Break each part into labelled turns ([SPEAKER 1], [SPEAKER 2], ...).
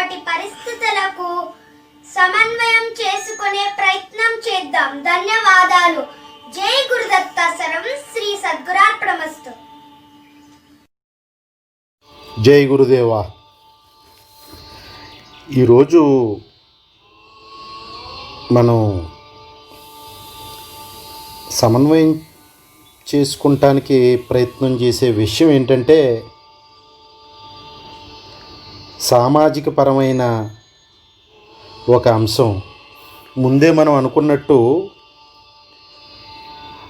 [SPEAKER 1] ఇప్పటి పరిస్థితులకు సమన్వయం చేసుకునే ప్రయత్నం చేద్దాం. ధన్యవాదాలు. జై గురుదత్త. సర్వం శ్రీ సద్గురార్పణమస్తు.
[SPEAKER 2] జై గురుదేవా. ఈరోజు మనం సమన్వయం చేసుకుంటానికి ప్రయత్నం చేసే విషయం ఏంటంటే సామాజిక పరమైన ఒక అంశం. ముందే మనం అనుకున్నట్టు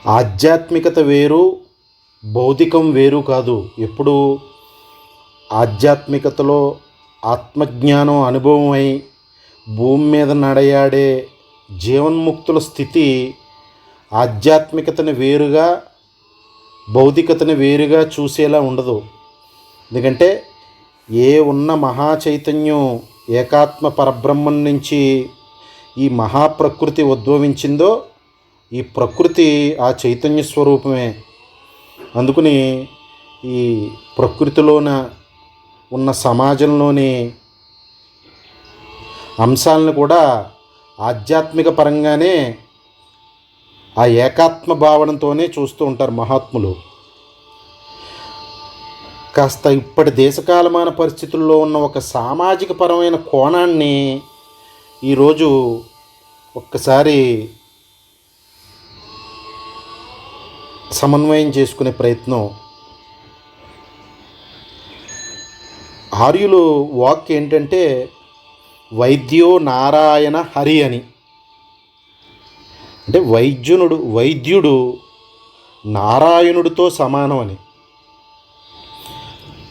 [SPEAKER 2] ఆధ్యాత్మికత వేరు, భౌతికం వేరు కాదు. ఎప్పుడు ఆధ్యాత్మికతలో ఆత్మజ్ఞానం అనుభవమై భూమి మీద నడయాడే జీవన్ముక్తుల స్థితి ఆధ్యాత్మికతని వేరుగా, భౌతికతని వేరుగా చూసేలా ఉండదు. ఎందుకంటే ఏ ఉన్న మహా చైతన్యం ఏకాత్మ పరబ్రహ్మం నుంచి ఈ మహాప్రకృతి ఉద్భవించిందో ఈ ప్రకృతి ఆ చైతన్య స్వరూపమే. అందుకని ఈ ప్రకృతిలోన ఉన్న సమాజంలోని అంశాలను కూడా ఆధ్యాత్మిక పరంగానే ఆ ఏకాత్మ భావనతోనే చూస్తూ ఉంటారు మహాత్ములు. కాస్త ఇప్పటి దేశకాలమాన పరిస్థితుల్లో ఉన్న ఒక సామాజిక పరమైన కోణాన్ని ఈరోజు ఒక్కసారి సమన్వయం చేసుకునే ప్రయత్నం. ఆర్యులు వాక్ ఏంటంటే వైద్యో నారాయణ హరి అని. అంటే వైద్యుడు నారాయణుడితో సమానం అని.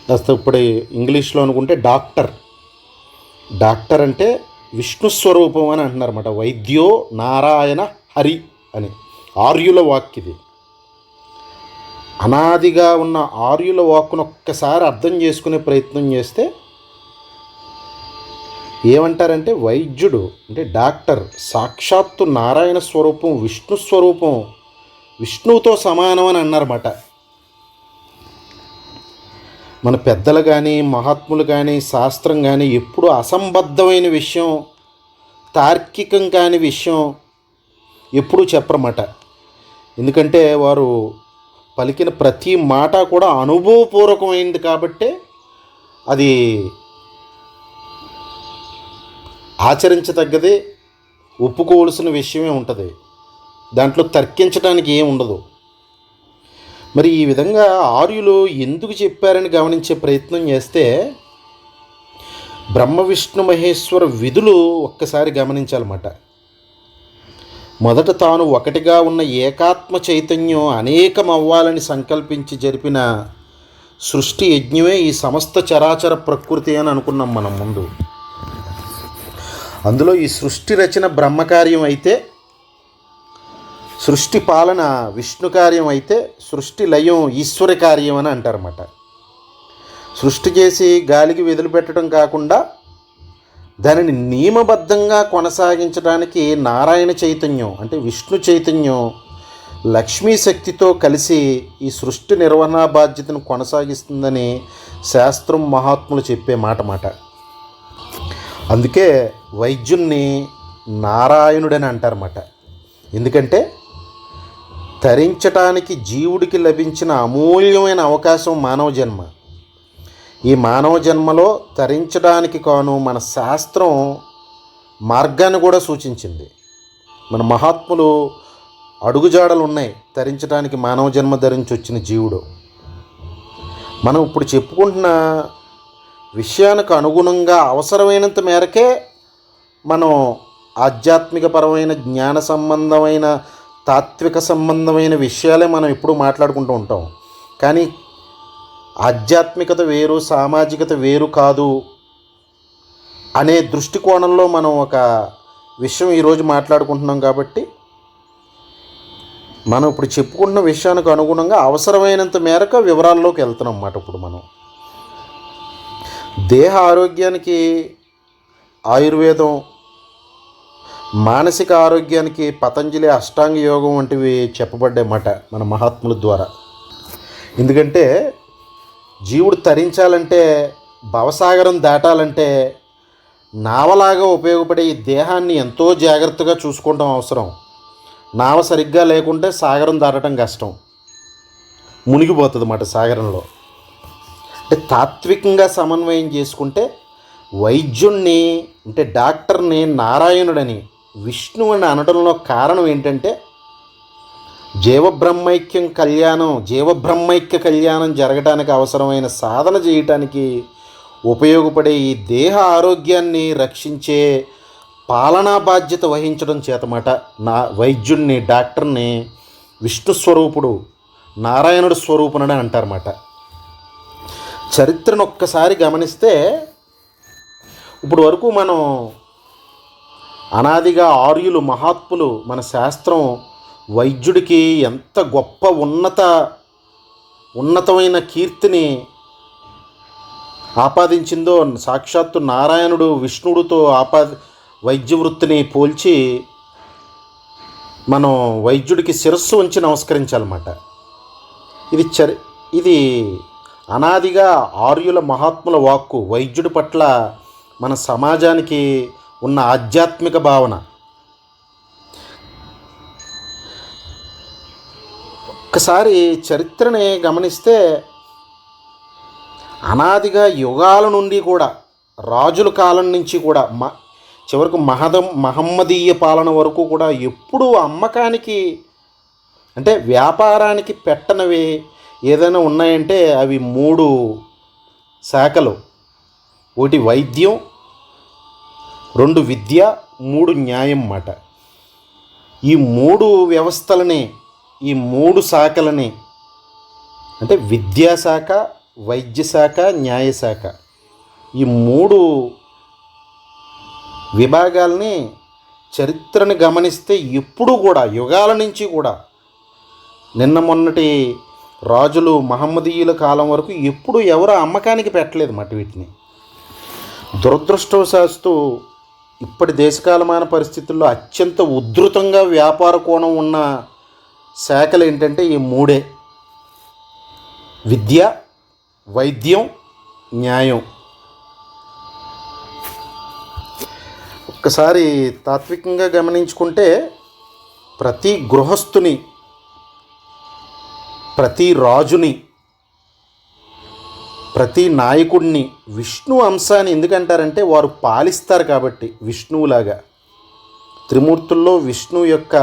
[SPEAKER 2] కాస్త ఇప్పుడు ఇంగ్లీష్లో అనుకుంటే డాక్టర్ అంటే విష్ణు స్వరూపం అని అంటున్నారన్నమాట. వైద్యో నారాయణ హరి అని ఆర్యుల వాక్ ఇది. అనాదిగా ఉన్న ఆర్యుల వాక్కును ఒక్కసారి అర్థం చేసుకునే ప్రయత్నం చేస్తే ఏమంటారంటే వైద్యుడు అంటే డాక్టర్ సాక్షాత్తు నారాయణ స్వరూపం, విష్ణు స్వరూపం, విష్ణువుతో సమానం అని అన్నారన్నమాట. మన పెద్దలు కానీ మహాత్ములు కానీ శాస్త్రం కానీ ఎప్పుడు అసంబద్ధమైన విషయం, తార్కికం కాని విషయం ఎప్పుడూ చెప్పరన్నమాట. ఎందుకంటే వారు పలికిన ప్రతి మాట కూడా అనుభవపూర్వకమైంది కాబట్టే అది ఆచరించదగ్గదే, ఒప్పుకోవలసిన విషయమే ఉంటుంది. దాంట్లో తర్కించడానికి ఏం ఉండదు. మరి ఈ విధంగా ఆర్యులు ఎందుకు చెప్పారని గమనించే ప్రయత్నం చేస్తే బ్రహ్మ విష్ణు మహేశ్వర విధులు ఒక్కసారి గమనించాలన్నమాట. మొదట తాను ఒకటిగా ఉన్న ఏకాత్మ చైతన్యం అనేకం అవ్వాలని సంకల్పించి జరిపిన సృష్టి యజ్ఞమే ఈ సమస్త చరాచర ప్రకృతి అని అనుకున్నాం మనం ముందు. అందులో ఈ సృష్టి రచన బ్రహ్మకార్యం అయితే, సృష్టి పాలన విష్ణు కార్యం అయితే, సృష్టి లయం ఈశ్వర కార్యం అని అంటారన్నమాట. సృష్టి చేసి గాలికి వదిలిపెట్టడం కాకుండా దానిని నియమబద్ధంగా కొనసాగించడానికి నారాయణ చైతన్యం అంటే విష్ణు చైతన్యం లక్ష్మీ శక్తితో కలిసి ఈ సృష్టి నిర్వహణ బాధ్యతను కొనసాగిస్తుందని శాస్త్రం మహాత్ములు చెప్పే మాట. అందుకే వైద్యుణ్ణి నారాయణుడని అంటారన్నమాట. ఎందుకంటే తరించటానికి జీవుడికి లభించిన అమూల్యమైన అవకాశం మానవ జన్మ. ఈ మానవ జన్మలో తరించడానికి కాను మన శాస్త్రం మార్గాన్ని కూడా సూచించింది. మన మహాత్ములు అడుగుజాడలు ఉన్నాయి తరించడానికి మానవ జన్మ ధరించి వచ్చిన జీవుడు. మనం ఇప్పుడు చెప్పుకుంటున్న విషయానికి అనుగుణంగా అవసరమైనంత మేరకే మనం ఆధ్యాత్మిక పరమైన జ్ఞాన సంబంధమైన తాత్విక సంబంధమైన విషయాలే మనం ఎప్పుడూ మాట్లాడుకుంటూ ఉంటాం. కానీ ఆధ్యాత్మికత వేరు, సామాజికత వేరు కాదు అనే దృష్టికోణంలో మనం ఒక విషయం ఈరోజు మాట్లాడుకుంటున్నాం. కాబట్టి మనం ఇప్పుడు చెప్పుకుంటున్న విషయానికి అనుగుణంగా అవసరమైనంత మేరకు వివరాల్లోకి వెళ్తున్నాం అన్నమాట. ఇప్పుడు మనం దేహ ఆరోగ్యానికి ఆయుర్వేదం, మానసిక ఆరోగ్యానికి పతంజలి అష్టాంగ యోగం వంటివి చెప్పబడ్డాయన్నమాట మన మహాత్ముల ద్వారా. ఎందుకంటే జీవుడు తరించాలంటే, భవసాగరం దాటాలంటే నావలాగా ఉపయోగపడే ఈ దేహాన్ని ఎంతో జాగ్రత్తగా చూసుకోవడం అవసరం. నావ సరిగ్గా లేకుంటే సాగరం దాటడం కష్టం, మునిగిపోతుంది అన్నమాట సాగరంలో. అంటే తాత్వికంగా సమన్వయం చేసుకుంటే వైద్యుణ్ణి అంటే డాక్టర్ని నారాయణుడని విష్ణువుని అనడంలో కారణం ఏంటంటే జీవబ్రహ్మైక్య కళ్యాణం జరగడానికి అవసరమైన సాధన చేయటానికి ఉపయోగపడే ఈ దేహ ఆరోగ్యాన్ని రక్షించే పాలనా బాధ్యత వహించడం చేతమాట నా వైద్యుణ్ణి డాక్టర్ని విష్ణు స్వరూపుడు నారాయణుడు స్వరూపునని అంటారన్నమాట. చరిత్రను ఒక్కసారి గమనిస్తే ఇప్పుడు వరకు మనం అనాదిగా ఆర్యులు మహాత్ములు మన శాస్త్రం వైద్యుడికి ఎంత గొప్ప ఉన్నతమైన కీర్తిని ఆపాదించిందో సాక్షాత్తు నారాయణుడు విష్ణువుడితో వైద్య వృత్తిని పోల్చి మనం వైద్యుడికి శిరస్సు ఉంచి నమస్కరించాలన్నమాట. ఇది అనాదిగా ఆర్యుల మహాత్ముల వాక్కు వైద్యుడి పట్ల మన సమాజానికి ఉన్న ఆధ్యాత్మిక భావన. ఒక్కసారి చరిత్రని గమనిస్తే అనాదిగా యుగాల నుండి కూడా రాజుల కాలం నుంచి కూడా చివరకు మహమ్మదీయ పాలన వరకు కూడా ఎప్పుడూ అమ్మకానికి అంటే వ్యాపారానికి పెట్టనవి ఏదైనా ఉన్నాయంటే అవి 3 శాఖలు. 1 వైద్యం, 2 విద్య, 3 న్యాయం అన్నమాట. ఈ 3 వ్యవస్థలని, ఈ 3 శాఖలని అంటే విద్యాశాఖ, వైద్యశాఖ, న్యాయశాఖ, ఈ 3 విభాగాల్ని చరిత్రను గమనిస్తే ఎప్పుడూ కూడా యుగాల నుంచి కూడా నిన్న మొన్నటి రాజులు మహమ్మదీయుల కాలం వరకు ఎప్పుడు ఎవరు అమ్మకానికి పెట్టలేదు మాట వీటిని. దురదృష్టవశాత్తు ఇప్పటి దేశకాలమాన పరిస్థితుల్లో అత్యంత ఉధృతంగా వ్యాపార కోణం ఉన్న శాఖలు ఏంటంటే ఈ 3: విద్య, వైద్యం, న్యాయం. ఒక్కసారి తాత్వికంగా గమనించుకుంటే ప్రతి గృహస్థుని, ప్రతి రాజుని, ప్రతి నాయకుడిని విష్ణు అంశాన్ని ఎందుకంటారంటే వారు పాలిస్తారు కాబట్టి. విష్ణువులాగా త్రిమూర్తుల్లో విష్ణువు యొక్క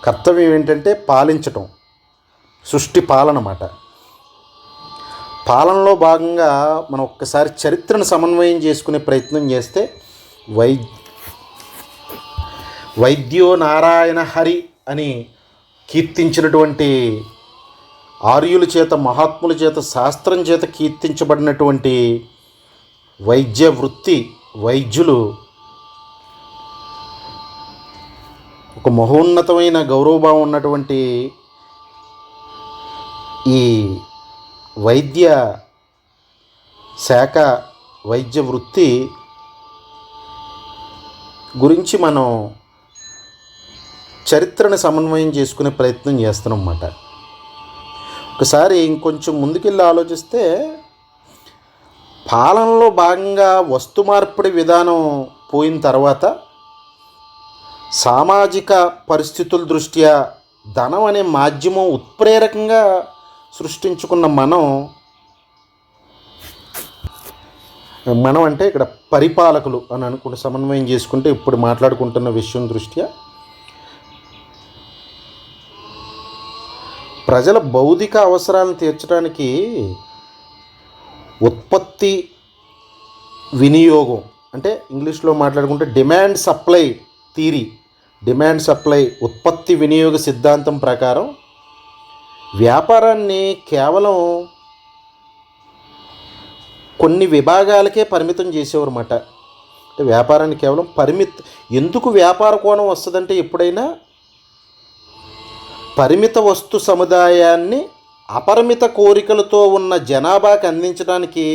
[SPEAKER 2] కర్తవ్యం ఏంటంటే పాలించటం, సృష్టి పాలన అన్నమాట. పాలనలో భాగంగా మనం ఒక్కసారి చరిత్రను సమన్వయం చేసుకునే ప్రయత్నం చేస్తే వైద్యో నారాయణ హరి అని కీర్తించినటువంటి ఆర్యుల చేత, మహాత్ముల చేత, శాస్త్రం చేత కీర్తించబడినటువంటి వైద్య వృత్తి వైద్యులు ఒక మహోన్నతమైన గౌరవభావం ఉన్నటువంటి ఈ వైద్య శాఖ, వైద్య వృత్తి గురించి మనం చరిత్రను సమన్వయం చేసుకునే ప్రయత్నం చేస్తున్నాం అన్నమాట. ఒకసారి ఇంకొంచెం ముందుకెళ్ళి ఆలోచిస్తే పాలనలో భాగంగా వస్తు మార్పిడి విధానం పోయిన తర్వాత సామాజిక పరిస్థితుల దృష్ట్యా ధనం అనే మాధ్యమం ఉత్ప్రేరకంగా సృష్టించుకున్న మనం అంటే ఇక్కడ పరిపాలకులు అని అనుకుంటే సమన్వయం చేసుకుంటే ఇప్పుడు మాట్లాడుకుంటున్న విషయం దృష్ట్యా ప్రజల భౌతిక అవసరాలను తీర్చడానికి ఉత్పత్తి వినియోగం అంటే ఇంగ్లీష్లో మాట్లాడుకుంటే demand supply theory, demand supply ఉత్పత్తి వినియోగ సిద్ధాంతం ప్రకారం వ్యాపారాన్ని కేవలం కొన్ని విభాగాలకే పరిమితం చేసేవారు అన్నమాట. అంటే వ్యాపారాన్ని కేవలం ఎందుకు వ్యాపార కోణం వస్తుందంటే ఎప్పుడైనా పరిమిత వస్తు సముదాయాన్ని అపరిమిత కోరికలతో ఉన్న జనాభాకి అందించడానికి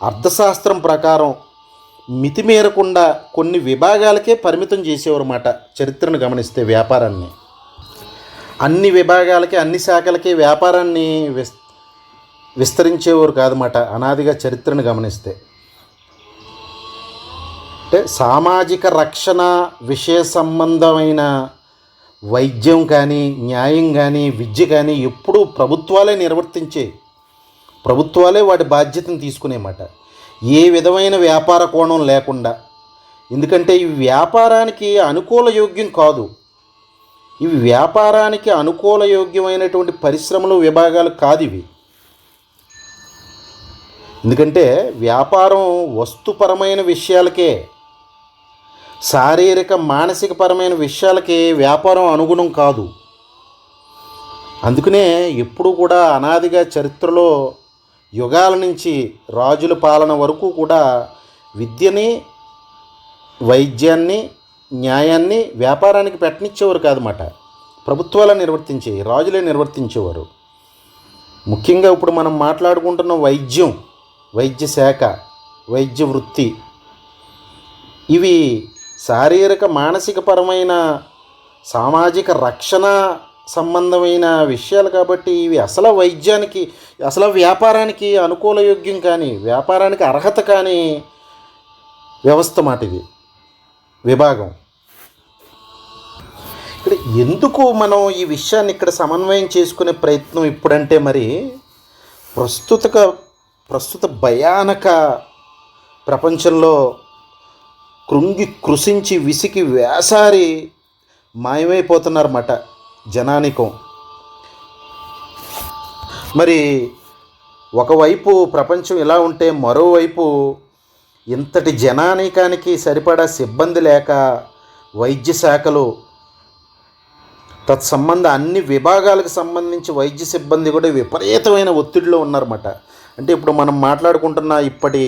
[SPEAKER 2] అర్థశాస్త్రం ప్రకారం మితిమీరకుండా కొన్ని విభాగాలకే పరిమితం చేసేవారు అన్నమాట. చరిత్రను గమనిస్తే వ్యాపారాన్ని అన్ని విభాగాలకి, అన్ని శాఖలకి వ్యాపారాన్ని విస్తరించేవారు కాదన్నమాట అనాదిగా చరిత్రను గమనిస్తే. అంటే సామాజిక రక్షణ విషయ సంబంధమైన వైద్యం కానీ, న్యాయం కానీ, విద్య కానీ ఎప్పుడూ ప్రభుత్వాలే వాటి బాధ్యతను తీసుకునేమాట. ఏ విధమైన వ్యాపార కోణం లేకుండా. ఎందుకంటే ఇవి వ్యాపారానికి అనుకూల యోగ్యం కాదు. ఇవి వ్యాపారానికి అనుకూల యోగ్యమైనటువంటి పరిశ్రమలు, విభాగాలు కాదు ఇవి. ఎందుకంటే వ్యాపారం వస్తుపరమైన విషయాలకే, శారీరక మానసిక పరమైన విషయాలకి వ్యాపారం అనుగుణం కాదు. అందుకనే ఎప్పుడు కూడా అనాదిగా చరిత్రలో యుగాల నుంచి రాజుల పాలన వరకు కూడా విద్యని, వైద్యాన్ని, న్యాయాన్ని వ్యాపారానికి పెట్టనిచ్చేవారు కాదన్నమాట. ప్రభుత్వాలు నిర్వర్తించేవి, రాజులే నిర్వర్తించేవారు. ముఖ్యంగా ఇప్పుడు మనం మాట్లాడుకుంటున్న వైద్యం, వైద్య శాఖ, వైద్య వృత్తి, ఇవి శారీరక మానసిక పరమైన సామాజిక రక్షణ సంబంధమైన విషయాలు కాబట్టి ఇవి అసలు వ్యాపారానికి అనుకూల యోగ్యం కానీ, వ్యాపారానికి అర్హత కానీ వ్యవస్థ మాట ఇది, విభాగం. ఇక్కడ ఎందుకు మనం ఈ విషయాన్ని ఇక్కడ సమన్వయం చేసుకునే ప్రయత్నం ఇప్పుడంటే, మరి ప్రస్తుత భయానక ప్రపంచంలో కృషించి విసికి వేసారి మాయమైపోతున్నారన్నమాట జనానికం. మరి ఒకవైపు ప్రపంచం ఇలా ఉంటే, మరోవైపు ఇంతటి జనానీకానికి సరిపడా సిబ్బంది లేక వైద్య శాఖలు, తత్సంబంధ అన్ని విభాగాలకు సంబంధించి వైద్య సిబ్బంది కూడా విపరీతమైన ఒత్తిడిలో ఉన్నారన్నమాట. అంటే ఇప్పుడు మనం మాట్లాడుకుంటున్న ఇప్పటి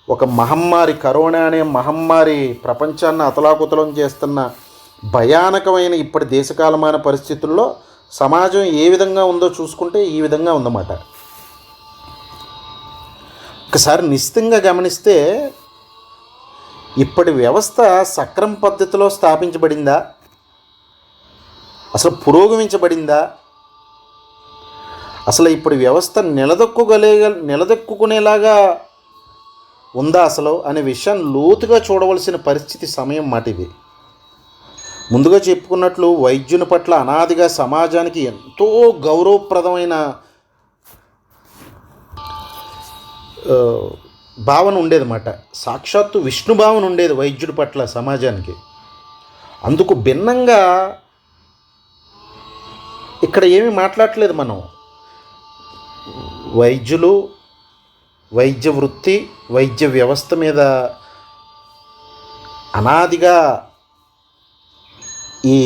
[SPEAKER 2] ఒక మహమ్మారి, కరోనా అనే మహమ్మారి ప్రపంచాన్ని అతలాకుతలం చేస్తున్న భయానకమైన ఇప్పటి దేశకాలమైన పరిస్థితుల్లో సమాజం ఏ విధంగా ఉందో చూసుకుంటే ఈ విధంగా ఉందన్నమాట. ఒకసారి నిశ్చితంగా గమనిస్తే ఇప్పటి వ్యవస్థ సక్రమ పద్ధతిలో స్థాపించబడిందా, అసలు పురోగమించబడిందా, అసలు ఇప్పుడు వ్యవస్థ నిలదొక్కునేలాగా ఉందా అసలు అనే విషయాన్ని లోతుగా చూడవలసిన పరిస్థితి సమయం మాట ఇది. ముందుగా చెప్పుకున్నట్లు వైద్యుని పట్ల అనాదిగా సమాజానికి ఎంతో గౌరవప్రదమైన భావన ఉండేదన్నమాట. సాక్షాత్తు విష్ణు భావన ఉండేది వైద్యుడి పట్ల సమాజానికి. అందుకు భిన్నంగా ఇక్కడ ఏమీ మాట్లాడట్లేదు మనం. వైద్యులు, వైద్య వృత్తి, వైద్య వ్యవస్థ మీద అనాదిగా ఈ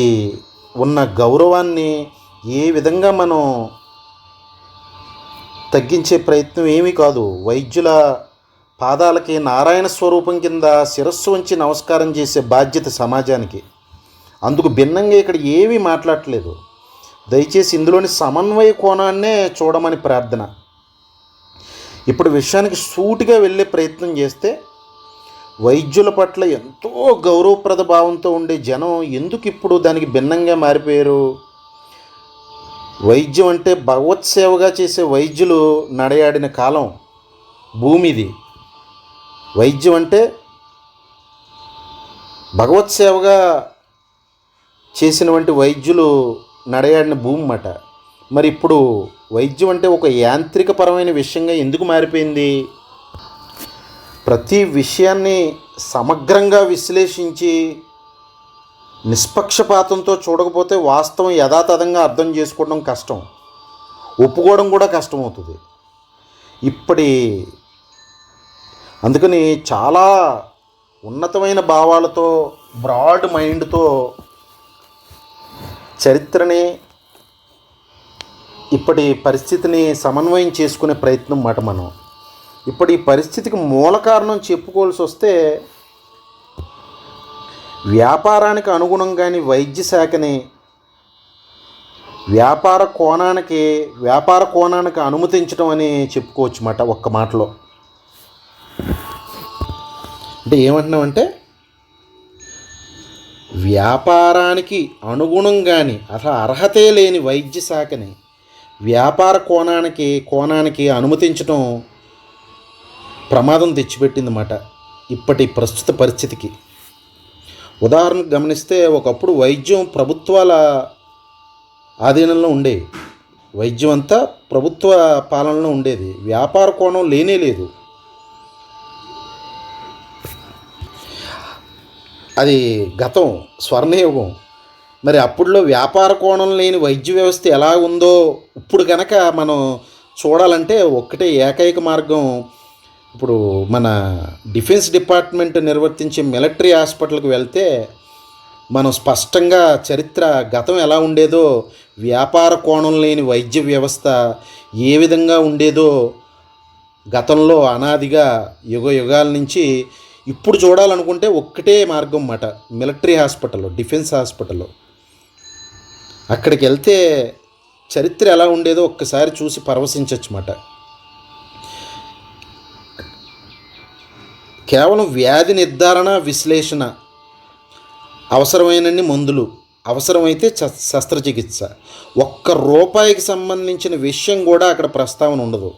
[SPEAKER 2] ఉన్న గౌరవాన్ని ఏ విధంగా మనం తగ్గించే ప్రయత్నం ఏమీ కాదు. వైద్యుల పాదాలకి నారాయణ స్వరూపం కింద శిరస్సు వంచి నమస్కారం చేసే బాధ్యత సమాజానికి. అందుకు భిన్నంగా ఇక్కడ ఏమీ మాట్లాడట్లేదు. దయచేసి ఇందులోని సమన్వయ కోణాన్నే చూడమని ప్రార్థన. ఇప్పుడు విషయానికి సూటిగా వెళ్ళే ప్రయత్నం చేస్తే, వైద్యుల పట్ల ఎంతో గౌరవప్రద భావంతో ఉండే జనం ఎందుకు ఇప్పుడు దానికి భిన్నంగా మారిపోయారు? వైద్యం అంటే భగవత్ సేవగా చేసే వైద్యులు నడయాడిన కాలం భూమిది. వైద్యం అంటే భగవత్ సేవగా చేసినటువంటి వైద్యులు నడయాడిన భూమి మాట. మరి ఇప్పుడు వైద్యం అంటే ఒక యాంత్రికపరమైన విషయంగా ఎందుకు మారిపోయింది? ప్రతి విషయాన్ని సమగ్రంగా విశ్లేషించి నిష్పక్షపాతంతో చూడకపోతే వాస్తవం యథాతథంగా అర్థం చేసుకోవడం కష్టం, ఒప్పుకోవడం కూడా కష్టమవుతుంది. అందుకని చాలా ఉన్నతమైన భావాలతో, బ్రాడ్ మైండ్తో చరిత్రని, ఇప్పటి పరిస్థితిని సమన్వయం చేసుకునే ప్రయత్నం మాట మనం. ఇప్పుడు ఈ పరిస్థితికి మూల కారణం చెప్పుకోవాల్సి వస్తే, వ్యాపారానికి అనుగుణంగాని వైద్య శాఖని వ్యాపార కోణానికి అనుమతించడం అని చెప్పుకోవచ్చు మాట ఒక్క మాటలో. అంటే ఏమంటున్నామంటే, వ్యాపారానికి అనుగుణంగాని అసలు అర్హతే లేని వైద్య శాఖని వ్యాపార కోణానికి అనుమతించడం ప్రమాదం తెచ్చిపెట్టిందన్నమాట. ఇప్పటి ప్రస్తుత పరిస్థితికి. ఉదాహరణకు గమనిస్తే ఒకప్పుడు వైద్యం ప్రభుత్వాల ఆధీనంలో ఉండేది. వైద్యం అంతా ప్రభుత్వ పాలనలో ఉండేది. వ్యాపార కోణం లేనే లేదు. అది గతం, స్వర్ణయుగం. మరి అప్పుడులో వ్యాపార కోణం లేని వైద్య వ్యవస్థ ఎలా ఉందో ఇప్పుడు కనుక మనం చూడాలంటే ఒక్కటే ఏకైక మార్గం. ఇప్పుడు మన డిఫెన్స్ డిపార్ట్మెంట్ నిర్వర్తించే మిలిటరీ హాస్పిటల్కి వెళ్తే మనం స్పష్టంగా చరిత్ర గతం ఎలా ఉండేదో, వ్యాపార కోణం లేని వైద్య వ్యవస్థ ఏ విధంగా ఉండేదో గతంలో అనాదిగా యుగ యుగాల నుంచి ఇప్పుడు చూడాలనుకుంటే ఒక్కటే మార్గం అన్నమాట. మిలిటరీ హాస్పిటల్లో, డిఫెన్స్ హాస్పిటల్లో అక్కడికి వెళ్తే చరిత్ర ఎలా ఉండేదో ఒక్కసారి చూసి పరవశించవచ్చు అన్నమాట. కేవలం వ్యాధి నిర్ధారణ, విశ్లేషణ, అవసరమైనన్ని మందులు, అవసరమైతే శస్త్రచికిత్స. ఒక్క రూపాయికి సంబంధించిన విషయం కూడా అక్కడ ప్రస్తావన ఉండదు.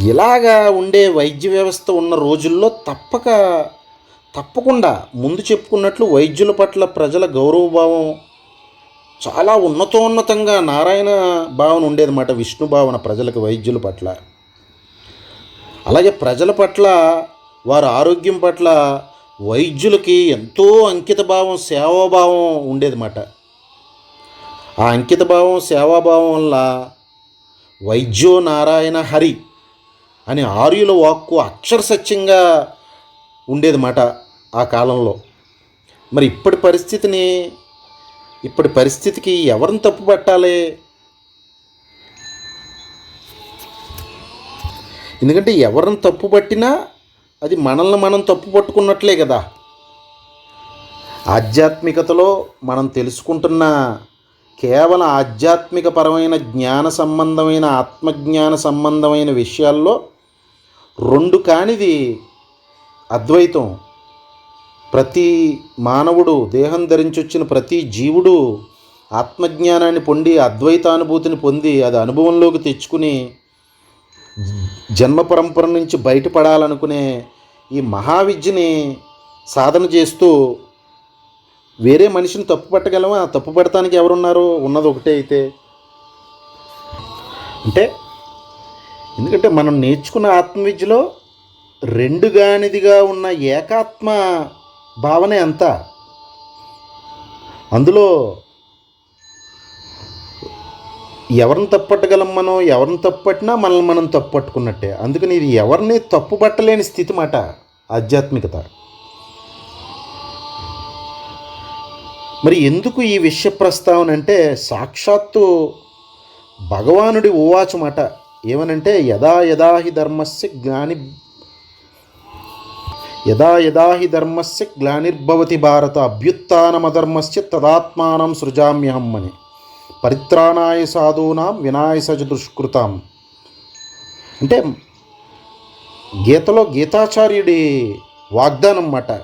[SPEAKER 2] ఇలాగా ఉండే వైద్య వ్యవస్థ ఉన్న రోజుల్లో తప్పకుండా ముందు చెప్పుకున్నట్లు వైద్యుల పట్ల ప్రజల గౌరవభావం చాలా ఉన్నతంగా నారాయణ భావన ఉండేదన్నమాట. విష్ణు భావన ప్రజలకు వైద్యుల పట్ల. అలాగే ప్రజల పట్ల, వారి ఆరోగ్యం పట్ల వైద్యులకి ఎంతో అంకితభావం, సేవాభావం ఉండేదన్నమాట. ఆ అంకితభావం, సేవాభావం వల్ల వైద్యో నారాయణ హరి అని ఆర్యుల వాక్కు అక్షర సత్యంగా ఉండేదన్నమాట ఆ కాలంలో. మరి ఇప్పటి పరిస్థితికి ఎవరిని తప్పు పట్టాలి? ఎందుకంటే ఎవరిని తప్పు పట్టినా అది మనల్ని మనం తప్పు పట్టుకున్నట్లే కదా. ఆధ్యాత్మికతలో మనం తెలుసుకుంటున్న కేవలం ఆధ్యాత్మిక పరమైన జ్ఞాన సంబంధమైన, ఆత్మజ్ఞాన సంబంధమైన విషయాల్లో రెండు కానిది అద్వైతం. ప్రతి మానవుడు, దేహం ధరించొచ్చిన ప్రతి జీవుడు ఆత్మజ్ఞానాన్ని పొంది, అద్వైతానుభూతిని పొంది, అది అనుభవంలోకి తెచ్చుకుని జన్మ పరంపర నుంచి బయటపడాలనుకునే ఈ మహావిద్యని సాధన చేస్తూ వేరే మనిషిని తప్పు పట్టగలమా? తప్పు పడటానికి ఎవరున్నారు? ఉన్నది ఒకటే అయితే. ఎందుకంటే మనం నేర్చుకున్న ఆత్మవిద్యలో రెండుగానిదిగా ఉన్న ఏకాత్మ భావనే అంతా. అందులో ఎవరిని తప్పట్టగలం? మనం ఎవరిని తప్పట్టినా మనల్ని మనం తప్పట్టుకున్నట్టే. అందుకని ఇది ఎవరిని తప్పు పట్టలేని స్థితి మాట ఆధ్యాత్మికత. మరి ఎందుకు ఈ విషయ ప్రస్తావన అంటే, సాక్షాత్తు భగవానుడి ఉవాచ మాట. ఏమనంటే, యదా యదా హి ధర్మస్య గ్లానిర్భవతి భారత అభ్యుత్థానమధర్మస్య తదాత్మానం సృజామ్యహం అని. పరిత్రాణాయ సాధూనాం వినాశ దుష్కృతాం. అంటే గీతలో గీతాచార్యుడి వాగ్దానం అన్నమాట.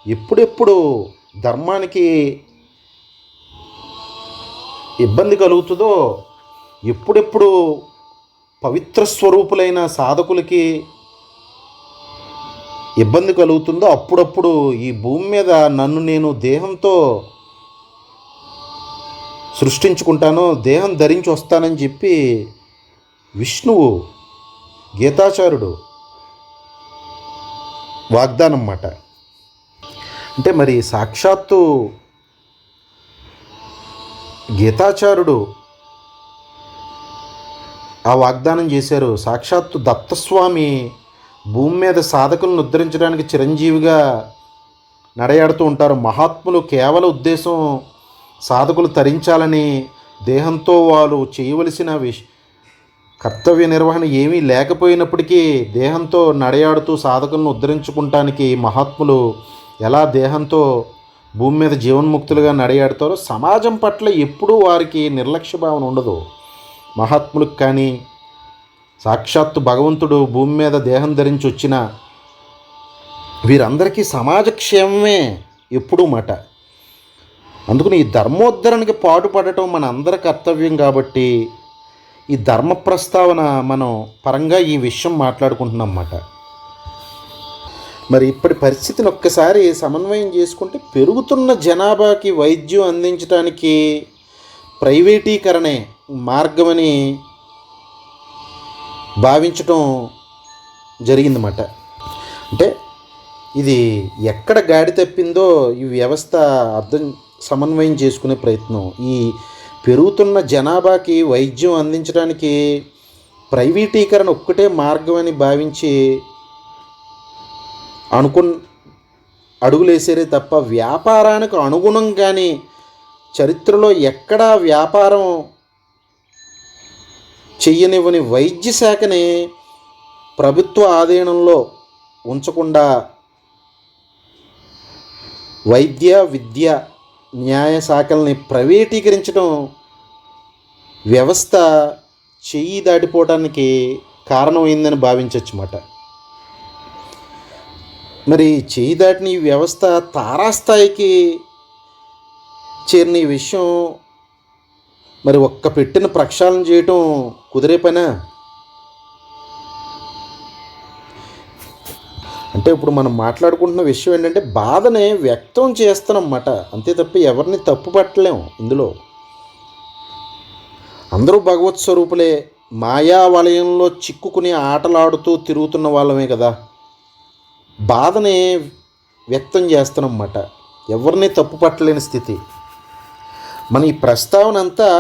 [SPEAKER 2] ఎప్పుడెప్పుడు ధర్మానికి ఇబ్బంది కలుగుతుందో, ఎప్పుడెప్పుడు పవిత్ర స్వరూపులైన సాధకులకి ఇబ్బంది కలుగుతుందో అప్పుడప్పుడు ఈ భూమి మీద నన్ను నేను దేహంతో సృష్టించుకుంటాను, దేహం ధరించి వస్తానని చెప్పి విష్ణువు, గీతాచార్యుడు వాగ్దానం అన్నమాట. అంటే మరి సాక్షాత్తు గీతాచార్యుడు ఆ వాగ్దానం చేశారు. సాక్షాత్తు దత్తస్వామి భూమి మీద సాధకులను ఉద్ధరించడానికి చిరంజీవిగా నడయాడుతూ ఉంటారు. మహాత్ములు కేవల ఉద్దేశం సాధకులు తరించాలని, దేహంతో వాళ్ళు చేయవలసిన కర్తవ్య నిర్వహణ ఏమీ లేకపోయినప్పటికీ దేహంతో నడయాడుతూ సాధకులను ఉద్ధరించుకుంటానికి మహాత్ములు ఎలా దేహంతో భూమి మీద జీవన్ముక్తులుగా నడయాడుతారో, సమాజం పట్ల ఎప్పుడూ వారికి నిర్లక్ష్య భావన ఉండదు. మహాత్ములకు కానీ, సాక్షాత్తు భగవంతుడు భూమి మీద దేహం ధరించి వచ్చిన వీరందరికీ సమాజ క్షేమమే ఎప్పుడూ మాట. అందుకని ఈ ధర్మోద్ధరణకి పాటుపడటం మన అందరి కర్తవ్యం. కాబట్టి ఈ ధర్మ ప్రస్తావన మనం పరంగా ఈ విషయం మాట్లాడుకుంటున్నాం అన్నమాట. మరి ఇప్పటి పరిస్థితిని ఒక్కసారి సమన్వయం చేసుకుంటే పెరుగుతున్న జనాభాకి వైద్యం అందించడానికి ప్రైవేటీకరణే మార్గమని భావించటం జరిగిందన్నమాట. అంటే ఇది ఎక్కడ గాడి తప్పిందో ఈ వ్యవస్థ సమన్వయం చేసుకునే ప్రయత్నం. ఈ పెరుగుతున్న జనాభాకి వైద్యం అందించడానికి ప్రైవేటీకరణ ఒక్కటే మార్గం అని భావించి అడుగులేసారే తప్ప వ్యాపారానికి అనుగుణంగానే చరిత్రలో ఎక్కడా వ్యాపారం చెయ్యనివ్వని వైద్య శాఖని ప్రభుత్వ ఆధీనంలో ఉంచకుండా వైద్య, విద్య, న్యాయ శాఖల్ని ప్రైవేటీకరించడం వ్యవస్థ చెయ్యి దాటిపోవడానికి కారణమైందని భావించవచ్చు అన్నమాట. మరి చెయ్యి దాటిన ఈ వ్యవస్థ తారాస్థాయికి చేరిన ఈ విషయం మరి ఒక్క పెట్టిన ప్రక్షాళన చేయటం కుదిరే పనా? అంటే ఇప్పుడు మనం మాట్లాడుకుంటున్న విషయం ఏంటంటే బాధని వ్యక్తం చేస్తానన్నమాట, అంతే తప్ప ఎవరిని తప్పు పట్టలేము. ఇందులో అందరూ భగవత్ స్వరూపులే, మాయా వలయంలో చిక్కుకుని ఆటలాడుతూ తిరుగుతున్న వాళ్ళమే కదా. బాధని వ్యక్తం చేస్తానన్నమాట, ఎవరిని తప్పు పట్టలేని స్థితి. మన ఈ ప్రస్తావన అంతా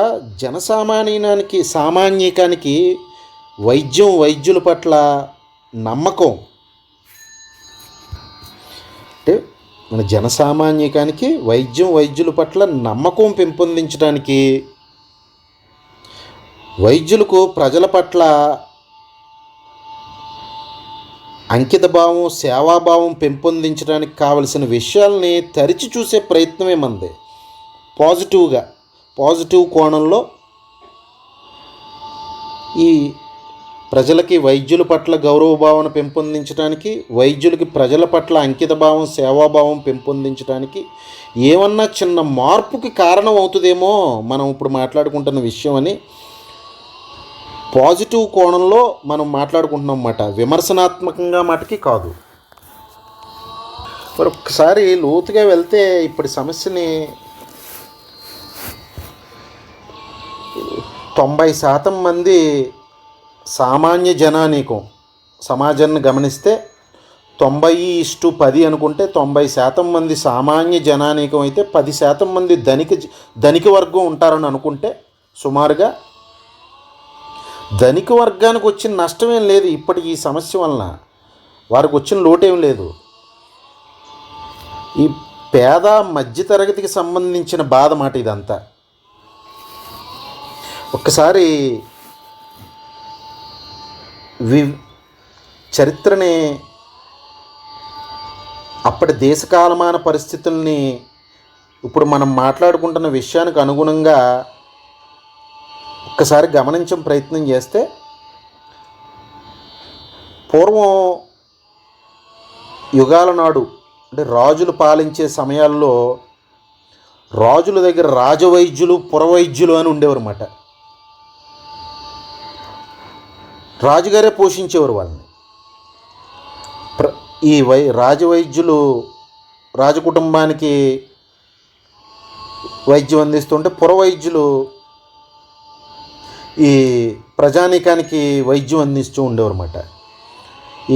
[SPEAKER 2] సామాన్యకానికి వైద్యుల పట్ల నమ్మకం, అంటే మన జనసామాన్యకానికి వైద్యుల పట్ల నమ్మకం పెంపొందించడానికి, వైద్యులకు ప్రజల పట్ల అంకితభావం, సేవాభావం పెంపొందించడానికి కావలసిన విషయాల్ని తరిచి చూసే ప్రయత్నమే మనది. పాజిటివ్ కోణంలో ఈ ప్రజలకి వైద్యుల పట్ల గౌరవభావన పెంపొందించడానికి, వైద్యులకి ప్రజల పట్ల అంకితభావం, సేవాభావం పెంపొందించడానికి ఏమన్నా చిన్న మార్పుకి కారణం అవుతుందేమో మనం ఇప్పుడు మాట్లాడుకుంటున్న విషయం అని పాజిటివ్ కోణంలో మనం మాట్లాడుకుంటున్నాం అన్నమాట, విమర్శనాత్మకంగా మటుకి కాదు. మరి ఒక్కసారి లోతుగా వెళ్తే ఇప్పటి సమస్యని 90% మంది సామాన్య జనానీకం సమాజాన్ని గమనిస్తే 90:10 అనుకుంటే 90% మంది సామాన్య జనానీకం అయితే 10% మంది ధనిక వర్గం ఉంటారని అనుకుంటే సుమారుగా ధనిక వర్గానికి వచ్చిన నష్టమేం లేదు. ఇప్పటికి ఈ సమస్య వలన వారికి వచ్చిన లోటేం లేదు. ఈ పేద మధ్యతరగతికి సంబంధించిన బాధ మాట ఇదంతా. ఒక్కసారి చరిత్రని, అప్పటి దేశకాలమాన పరిస్థితుల్ని ఇప్పుడు మనం మాట్లాడుకుంటున్న విషయానికి అనుగుణంగా ఒక్కసారి గమనించే ప్రయత్నం చేస్తే, పూర్వం యుగాల నాడు అంటే రాజులు పాలించే సమయాల్లో రాజుల దగ్గర రాజవైద్యులు, పురవైద్యులు అని ఉండేవారు అన్నమాట. రాజుగారే పోషించేవారు వాళ్ళని. ఈ రాజవైద్యులు రాజకుటుంబానికి వైద్యం అందిస్తుంటే పురవైద్యులు ఈ ప్రజానీకానికి వైద్యం అందిస్తూ ఉండేవారు అన్నమాట.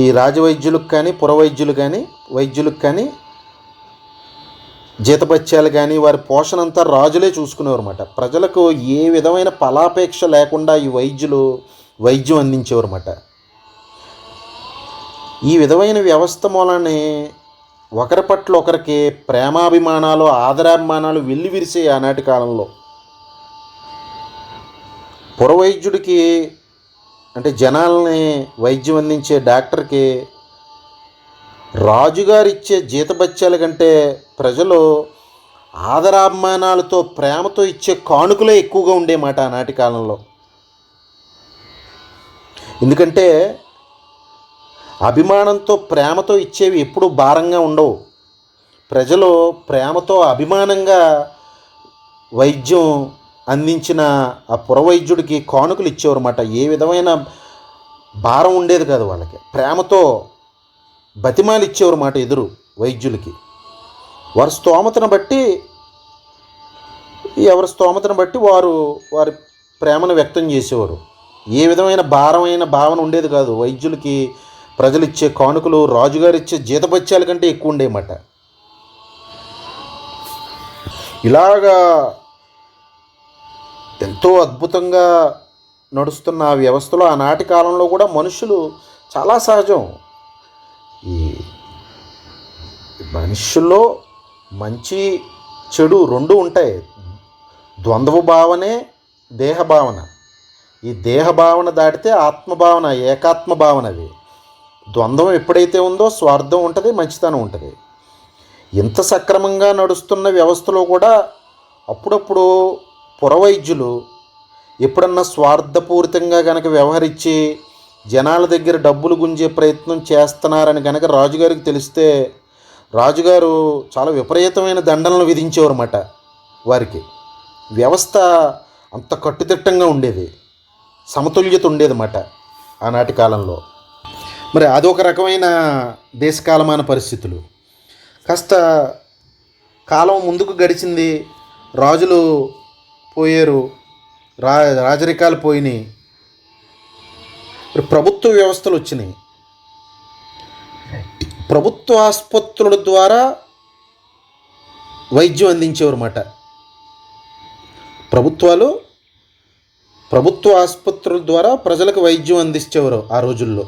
[SPEAKER 2] ఈ రాజవైద్యులకు కానీ, పురవైద్యులు కానీ, వైద్యులకు కానీ జీతభత్యాలు కానీ వారి పోషణ అంతా రాజులే చూసుకునేవారు అన్నమాట. ప్రజలకు ఏ విధమైన ఫలాపేక్ష లేకుండా ఈ వైద్యులు వైద్యం అందించేవారు అన్నమాట. ఈ విధమైన వ్యవస్థ మూలాన్ని ఒకరి పట్ల ఒకరికి ప్రేమాభిమానాలు, ఆదరాభిమానాలు వెల్లివిరిసే ఆనాటి కాలంలో. పురవైద్యుడికి అంటే జనాల్ని వైద్యం అందించే డాక్టర్కి రాజుగారు ఇచ్చే జీతభత్యాల కంటే ప్రజలు ఆదరాభిమానాలతో, ప్రేమతో ఇచ్చే కానుకలే ఎక్కువగా ఉండేమాట ఆనాటి కాలంలో. ఎందుకంటే అభిమానంతో, ప్రేమతో ఇచ్చేవి ఎప్పుడూ భారంగా ఉండవు. ప్రజలు ప్రేమతో, అభిమానంగా వైద్యం అందించిన ఆ పురవైద్యుడికి కానుకలు ఇచ్చేవారు అన్నమాట. ఏ విధమైన భారం ఉండేది కాదు వాళ్ళకి. ప్రేమతో బతిమాలు ఇచ్చేవారు మాట ఎదురు వైద్యులకి. వారి స్తోమతను బట్టి, ఎవరి స్తోమతను బట్టి వారు వారి ప్రేమను వ్యక్తం చేసేవారు. ఏ విధమైన భారమైన భావన ఉండేది కాదు. వైద్యులకి ప్రజలు ఇచ్చే కానుకలు రాజుగారు ఇచ్చే జీతభత్యాల కంటే ఎక్కువ ఉండేమాట. ఇలాగా ఎంతో అద్భుతంగా నడుస్తున్న ఆ వ్యవస్థలో ఆనాటి కాలంలో కూడా మనుషులు చాలా సహజం. ఈ మనుషుల్లో మంచి చెడు రెండు ఉంటాయి. ద్వంద్వ భావనే దేహభావన. ఈ దేహభావన దాటితే ఆత్మభావన, ఏకాత్మ భావన. అవి ద్వంద్వం ఎప్పుడైతే ఉందో స్వార్థం ఉంటుంది, మంచితనం ఉంటుంది. ఇంత సక్రమంగా నడుస్తున్న వ్యవస్థలో కూడా అప్పుడప్పుడు పురవైద్యులు ఎప్పుడన్నా స్వార్థపూరితంగా కనుక వ్యవహరించి జనాల దగ్గర డబ్బులు గుంజే ప్రయత్నం చేస్తున్నారని కనుక రాజుగారికి తెలిస్తే రాజుగారు చాలా విపరీతమైన దండనలు విధించేవారన్నమాట వారికి. వ్యవస్థ అంత కట్టుదిట్టంగా ఉండేది, సమతుల్యత ఉండేదన్నమాట ఆనాటి కాలంలో. మరి అదొక రకమైన దేశకాలమాన పరిస్థితులు. కాస్త కాలం ముందుకు గడిచింది, రాజులు పోయారు, రాజరికాలు పోయినాయి, ప్రభుత్వ వ్యవస్థలు వచ్చినాయి. ప్రభుత్వ ఆసుపత్రుల ద్వారా వైద్యం అందించేవారన్నమాట ప్రభుత్వాలు. ప్రభుత్వ ఆసుపత్రుల ద్వారా ప్రజలకు వైద్యం అందించేవారు ఆ రోజుల్లో.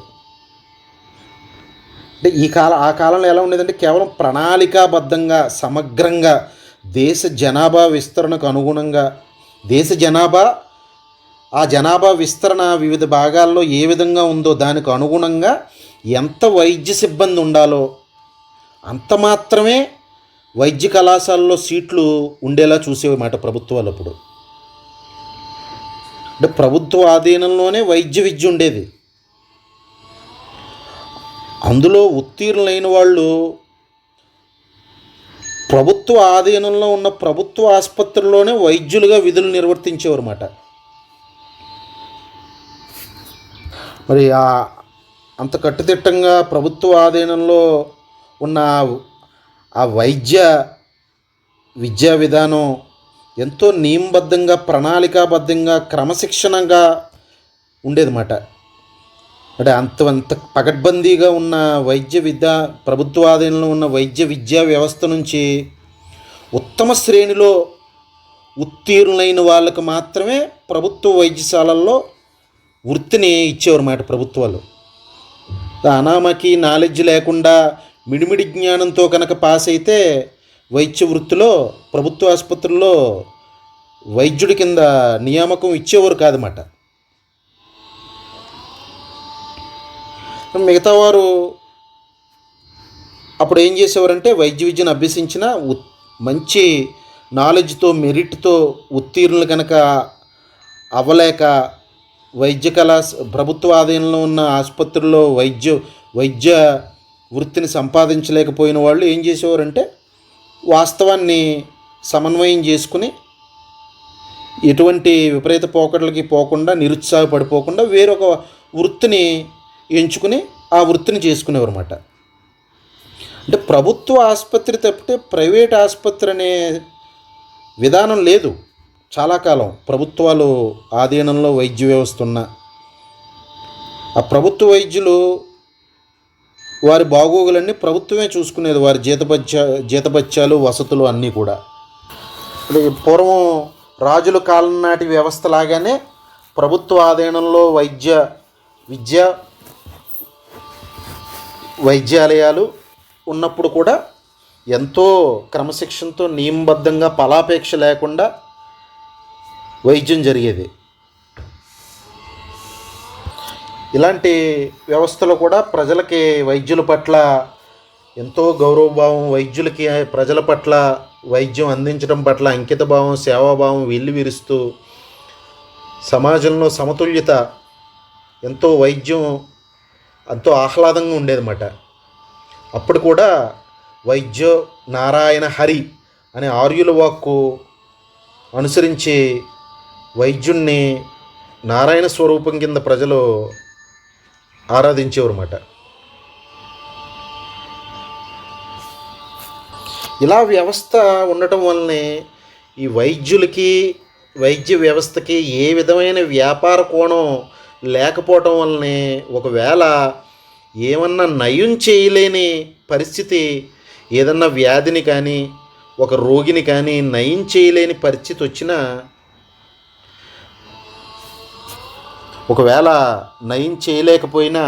[SPEAKER 2] అంటే ఆ కాలంలో ఎలా ఉండేదంటే కేవలం ప్రణాళికాబద్ధంగా సమగ్రంగా దేశ జనాభా విస్తరణకు అనుగుణంగా ఆ జనాభా విస్తరణ వివిధ భాగాల్లో ఏ విధంగా ఉందో దానికి అనుగుణంగా ఎంత వైద్య సిబ్బంది ఉండాలో అంత మాత్రమే వైద్య కళాశాలలో సీట్లు ఉండేలా చూసేవన్నమాట ప్రభుత్వాలు అప్పుడు. అంటే ప్రభుత్వ ఆధీనంలోనే వైద్య విద్య ఉండేది. అందులో ఉత్తీర్ణులైన వాళ్ళు ప్రభుత్వ ఆధీనంలో ఉన్న ప్రభుత్వ ఆసుపత్రుల్లోనే వైద్యులుగా విధులు నిర్వర్తించేవారన్నమాట. మరి అంత కట్టుదిట్టంగా ప్రభుత్వ ఆధీనంలో ఉన్న ఆ విద్యా విధానం ఎంతో నియమబద్ధంగా, ప్రణాళికాబద్ధంగా, క్రమశిక్షణగా ఉండేదన్నమాట. అంటే అంత పకడ్బందీగా ఉన్న ప్రభుత్వ ఆధీనంలో ఉన్న వైద్య విద్యా వ్యవస్థ నుంచి ఉత్తమ శ్రేణిలో ఉత్తీర్ణులైన వాళ్ళకు మాత్రమే ప్రభుత్వ వైద్యశాలల్లో వృత్తిని ఇచ్చేవారన్నమాట ప్రభుత్వాలు. అనామకి నాలెడ్జ్ లేకుండా మిడిమిడి జ్ఞానంతో కనుక పాస్ అయితే వైద్య వృత్తిలో ప్రభుత్వ ఆసుపత్రుల్లో వైద్యుడి కింద నియామకం ఇచ్చేవారు కాదన్నమాట. మిగతా వారు అప్పుడు ఏం చేసేవారంటే వైద్య విద్యను అభ్యసించిన మంచి నాలెడ్జ్తో, మెరిట్తో ఉత్తీర్ణులు కనుక అవ్వలేక ప్రభుత్వ ఆధీనంలో ఉన్న ఆసుపత్రుల్లో వైద్య వృత్తిని సంపాదించలేకపోయిన వాళ్ళు ఏం చేసేవారంటే వాస్తవాన్ని సమన్వయం చేసుకుని ఎటువంటి విపరీత పోకడలకి పోకుండా, నిరుత్సాహపడిపోకుండా వేరొక వృత్తిని ఎంచుకుని ఆ వృత్తిని చేసుకునేవారన్నమాట. అంటే ప్రభుత్వ ఆసుపత్రి తప్పితే ప్రైవేట్ ఆసుపత్రి అనే విధానం లేదు. చాలా కాలం ప్రభుత్వాలు ఆధీనంలో వైద్య వ్యవస్థ ఉన్న ఆ ప్రభుత్వ వైద్యులు వారి బాగోగులన్నీ ప్రభుత్వమే చూసుకునేది. వారి జీతభత్యాలు, వసతులు అన్నీ కూడా. పూర్వం రాజుల కాలం నాటి వ్యవస్థ లాగానే ప్రభుత్వ ఆధీనంలో వైద్యాలయాలు ఉన్నప్పుడు కూడా ఎంతో క్రమశిక్షణతో, నియమబద్ధంగా, ఫలాపేక్ష లేకుండా వైద్యం జరిగేది. ఇలాంటి వ్యవస్థలో కూడా ప్రజలకి వైద్యుల పట్ల ఎంతో గౌరవభావం, వైద్యులకి ప్రజల పట్ల వైద్యం అందించడం పట్ల అంకితభావం, సేవాభావం వెల్లివిరుస్తూ సమాజంలో సమతుల్యత, వైద్యం ఎంతో ఆహ్లాదంగా ఉండేదన్నమాట. అప్పుడు కూడా వైద్యో నారాయణ హరి అనే ఆర్యుల వాక్కు అనుసరించి వైద్యుణ్ణి నారాయణ స్వరూపం కింద ప్రజలు ఆరాధించేవారన్నమాట. ఇలా వ్యవస్థ ఉండటం వల్లనే ఈ వైద్య వ్యవస్థకి ఏ విధమైన వ్యాపార కోణం లేకపోవటం వల్లనే ఒకవేళ ఏమన్నా నయం చేయలేని పరిస్థితి, ఏదన్నా వ్యాధిని కానీ ఒక రోగిని కానీ నయం చేయలేని పరిస్థితి వచ్చినా, ఒకవేళ నయం చేయలేకపోయినా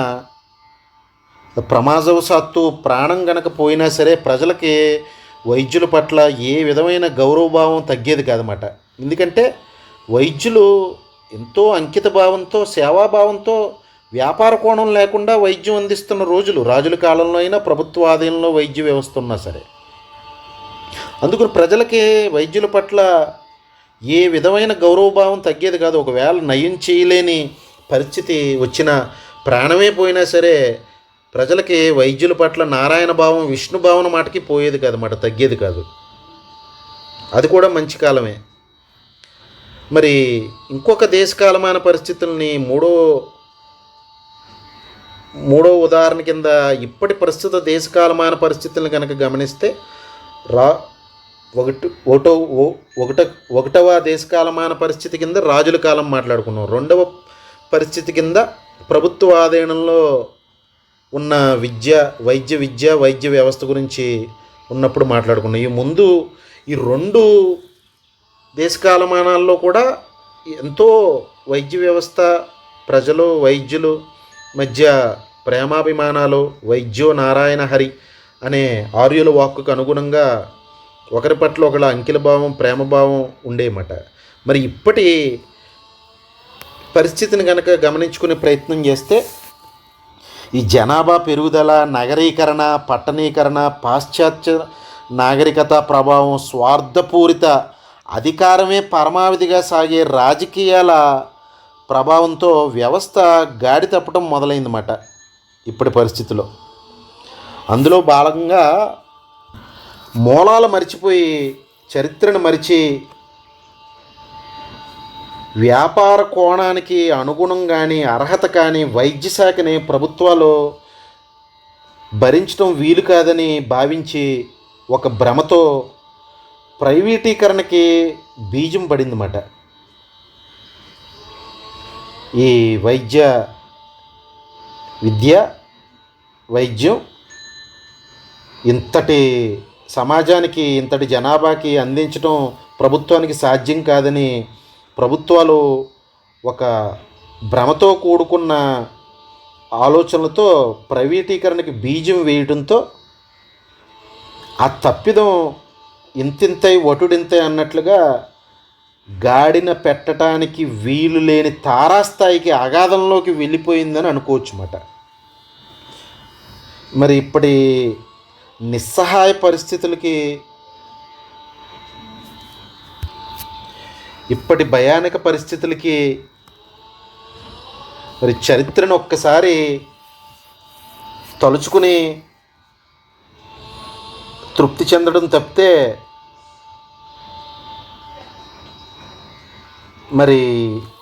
[SPEAKER 2] ప్రమాదవశాత్తు ప్రాణం గనక పోయినా సరే ప్రజలకి వైద్యుల పట్ల ఏ విధమైన గౌరవభావం తగ్గేది కాదన్నమాట. ఎందుకంటే వైద్యులు ఎంతో అంకిత భావంతో, సేవాభావంతో, వ్యాపార కోణం లేకుండా వైద్యం అందిస్తున్న రోజులు రాజుల కాలంలో అయినా, ప్రభుత్వ ఆధీనంలో వైద్య వ్యవస్థ ఉన్నా సరే. అందుకని ప్రజలకి వైద్యుల పట్ల ఏ విధమైన గౌరవభావం తగ్గేది కాదు. ఒకవేళ నయం చేయలేని పరిస్థితి వచ్చిన, ప్రాణమే పోయినా సరే ప్రజలకి వైద్యుల పట్ల నారాయణ భావం, విష్ణు భావన మాటకి పోయేది కాదన్నమాట, తగ్గేది కాదు. అది కూడా మంచి కాలమే. మరి ఇంకొక దేశకాలమాన పరిస్థితుల్ని మూడో ఉదాహరణ కింద ఇప్పటి ప్రస్తుత దేశకాలమాన పరిస్థితులను కనుక గమనిస్తే ఒకటవ దేశకాలమాన పరిస్థితి కింద రాజుల కాలం మాట్లాడుకున్నాం. రెండవ పరిస్థితి కింద ప్రభుత్వ ఆధీనంలో ఉన్న వైద్య వ్యవస్థ గురించి ఉన్నప్పుడు మాట్లాడుకున్నాం. ఈ రెండు దేశకాలమానాల్లో కూడా ఎంతో వైద్య వ్యవస్థ, ప్రజలు, వైద్యులు మధ్య ప్రేమాభిమానాలు, వైద్యో నారాయణ హరి అనే ఆర్యుల వాక్కుకు అనుగుణంగా ఒకరి పట్ల ఒకళ్ళ అంకిలభావం, ప్రేమభావం ఉండేమాట. మరి ఇప్పటి పరిస్థితిని కనుక గమనించుకునే ప్రయత్నం చేస్తే ఈ జనాభా పెరుగుదల, నగరీకరణ, పట్టణీకరణ, పాశ్చాత్య నాగరికత ప్రభావం, స్వార్థపూరిత అధికారమే పరమావధిగా సాగే రాజకీయాల ప్రభావంతో వ్యవస్థ గాడి తప్పటం మొదలైందన్నమాట ఇప్పటి పరిస్థితిలో. అందులో భాగంగా మూలాలు మరిచిపోయి, చరిత్రను మరిచి, వ్యాపార కోణానికి అనుగుణం కానీ, అర్హత కానీ వైద్య శాఖని ప్రభుత్వాలు భరించడం వీలు కాదని భావించి ఒక భ్రమతో ప్రైవేటీకరణకి బీజం పడిందన్నమాట. ఈ వైద్యం ఇంతటి సమాజానికి, ఇంతటి జనాభాకి అందించడం ప్రభుత్వానికి సాధ్యం కాదని ప్రభుత్వాలు ఒక భ్రమతో కూడుకున్న ఆలోచనలతో ప్రైవేటీకరణకి బీజం వేయడంతో ఆ తప్పిదం ఇంతింతై వటుడింతై అన్నట్లుగా గాడిన పెట్టడానికి వీలు లేని తారాస్థాయికి, అగాధంలోకి వెళ్ళిపోయిందని అనుకోవచ్చు అన్నమాట. మరి ఇప్పటి నిస్సహాయ పరిస్థితులకి, ఇప్పటి భయానక పరిస్థితులకి మరి చరిత్రను ఒక్కసారి తలుచుకుని తృప్తి చెందడం తప్పితే మరి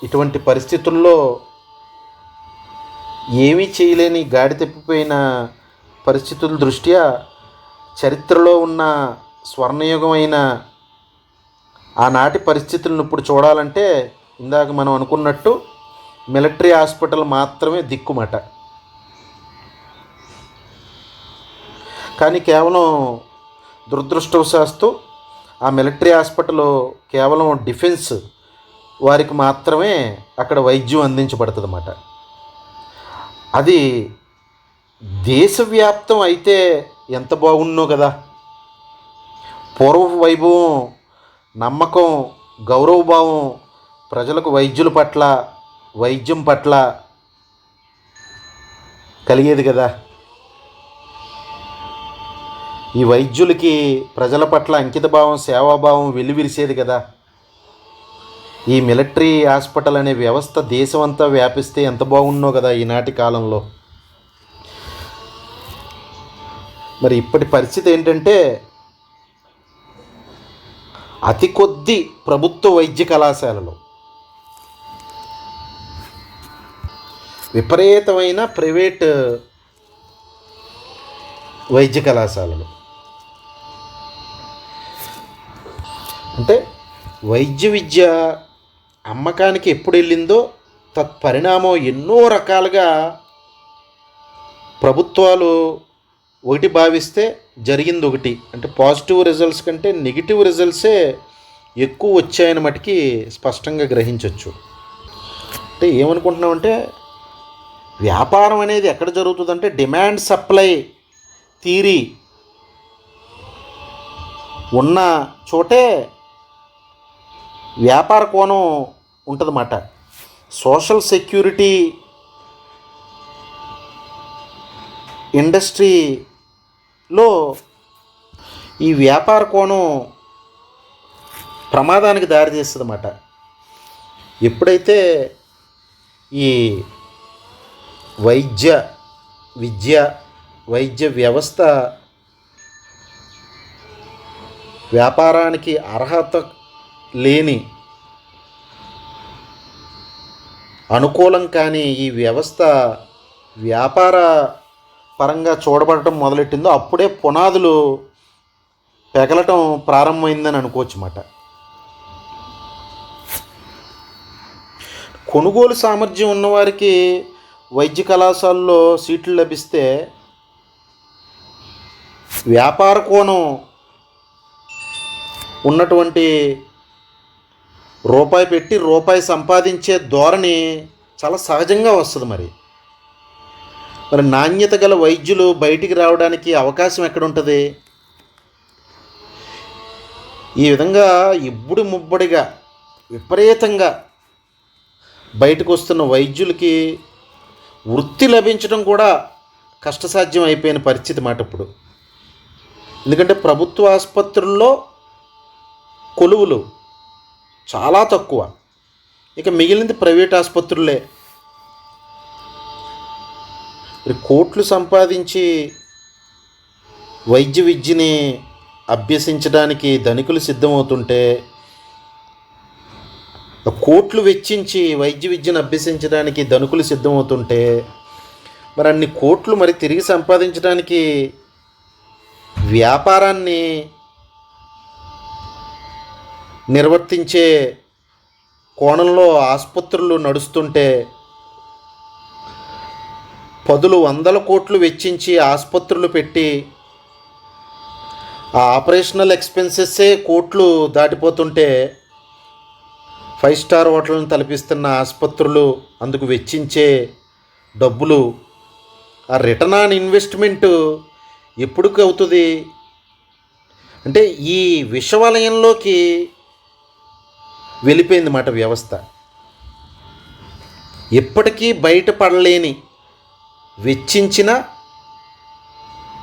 [SPEAKER 2] ఇటువంటి పరిస్థితుల్లో ఏమీ చేయలేని గాడి తప్పిపోయిన పరిస్థితుల దృష్ట్యా చరిత్రలో ఉన్న స్వర్ణయుగమైన ఆనాటి పరిస్థితులను ఇప్పుడు చూడాలంటే ఇందాక మనం అనుకున్నట్టు మిలిటరీ హాస్పిటల్ మాత్రమే దిక్కుమాట. కానీ కేవలం దురదృష్టవశాత్తు ఆ మిలిటరీ హాస్పిటల్ కేవలం డిఫెన్స్ వారికి మాత్రమే అక్కడ వైద్యం అందించబడుతుంది అన్నమాట. అది దేశవ్యాప్తం అయితే ఎంత బాగున్నో కదా. పూర్వ వైభవం, నమ్మకం, గౌరవభావం ప్రజలకు వైద్యుల పట్ల, వైద్యం పట్ల కలిగేది కదా. ఈ వైద్యులకి ప్రజల పట్ల అంకితభావం, సేవాభావం వెల్లివిరిసేది కదా. ఈ మిలిటరీ హాస్పిటల్ అనే వ్యవస్థ దేశమంతా వ్యాపిస్తే ఎంత బాగున్నో కదా ఈనాటి కాలంలో. మరి ఇప్పటి పరిస్థితి ఏంటంటే అతి కొద్ది ప్రభుత్వ వైద్య కళాశాలలు, విపరీతమైన ప్రైవేట్ వైద్య కళాశాలలు. వైద్య విద్య అమ్మకానికి ఎప్పుడు వెళ్ళిందో తత్పరిణామం ఎన్నో రకాలుగా ప్రభుత్వాలు ఒకటి భావిస్తే జరిగింది ఒకటి. అంటే పాజిటివ్ రిజల్ట్స్ కంటే నెగిటివ్ రిజల్ట్సే ఎక్కువ వచ్చాయని మటుకి స్పష్టంగా గ్రహించవచ్చు. అంటే ఏమనుకుంటున్నామంటే వ్యాపారం అనేది ఎక్కడ జరుగుతుందంటే డిమాండ్ సప్లై థియరీ ఉన్న చోటే వ్యాపార కోణం ఉంటుందన్నమాట. సోషల్ సెక్యూరిటీ ఇండస్ట్రీలో ఈ వ్యాపార కోణం ప్రమాదానికి దారితీస్తుంది అన్నమాట. ఎప్పుడైతే ఈ వైద్య వ్యవస్థ వ్యాపారానికి అర్హత లేని అనుకూలం కానీ ఈ వ్యవస్థ వ్యాపార పరంగా చూడబడటం మొదలెట్టిందో అప్పుడే పునాదులు పెగలటం ప్రారంభమైందని అనుకోవచ్చు అన్నమాట. కొనుగోలు సామర్థ్యం ఉన్నవారికి వైద్య కళాశాలలో సీట్లు లభిస్తే వ్యాపార కోణం ఉన్నటువంటి రూపాయి పెట్టి రూపాయి సంపాదించే ధోరణి చాలా సహజంగా వస్తుంది. మరి నాణ్యత గల వైద్యులు బయటికి రావడానికి అవకాశం ఎక్కడుంటుంది? ఈ విధంగా ఇబ్బడి ముబ్బడిగా విపరీతంగా బయటకు వస్తున్న వైద్యులకి వృత్తి లభించడం కూడా కష్టసాధ్యం అయిపోయిన పరిస్థితి మాట ఇప్పుడు. ఎందుకంటే ప్రభుత్వ ఆసుపత్రుల్లో కొలువులు చాలా తక్కువ, ఇక మిగిలింది ప్రైవేట్ ఆసుపత్రులే. కోట్లు సంపాదించి వైద్య విద్యని అభ్యసించడానికి ధనికులు సిద్ధమవుతుంటే, కోట్లు వెచ్చించి వైద్య విద్యను అభ్యసించడానికి ధనికులు సిద్ధమవుతుంటే, మరి అన్ని కోట్లు మరి తిరిగి సంపాదించడానికి వ్యాపారాన్ని నిర్వర్తించే కోణంలో ఆసుపత్రులు నడుస్తుంటే, పదులు వందల కోట్లు వెచ్చించి ఆసుపత్రులు పెట్టి ఆ ఆపరేషనల్ ఎక్స్పెన్సెస్సే కోట్లు దాటిపోతుంటే, 5 స్టార్ హోటళ్ళను తలపిస్తున్న ఆసుపత్రులు అందుకు వెచ్చించే డబ్బులు, ఆ రిటర్న్ ఆన్ ఇన్వెస్ట్మెంట్ ఎప్పుడుకి అవుతుంది? అంటే ఈ విషవలయంలోకి వెళ్ళిపోయింది మాట వ్యవస్థ. ఎప్పటికీ బయటపడలేని వెచ్చించిన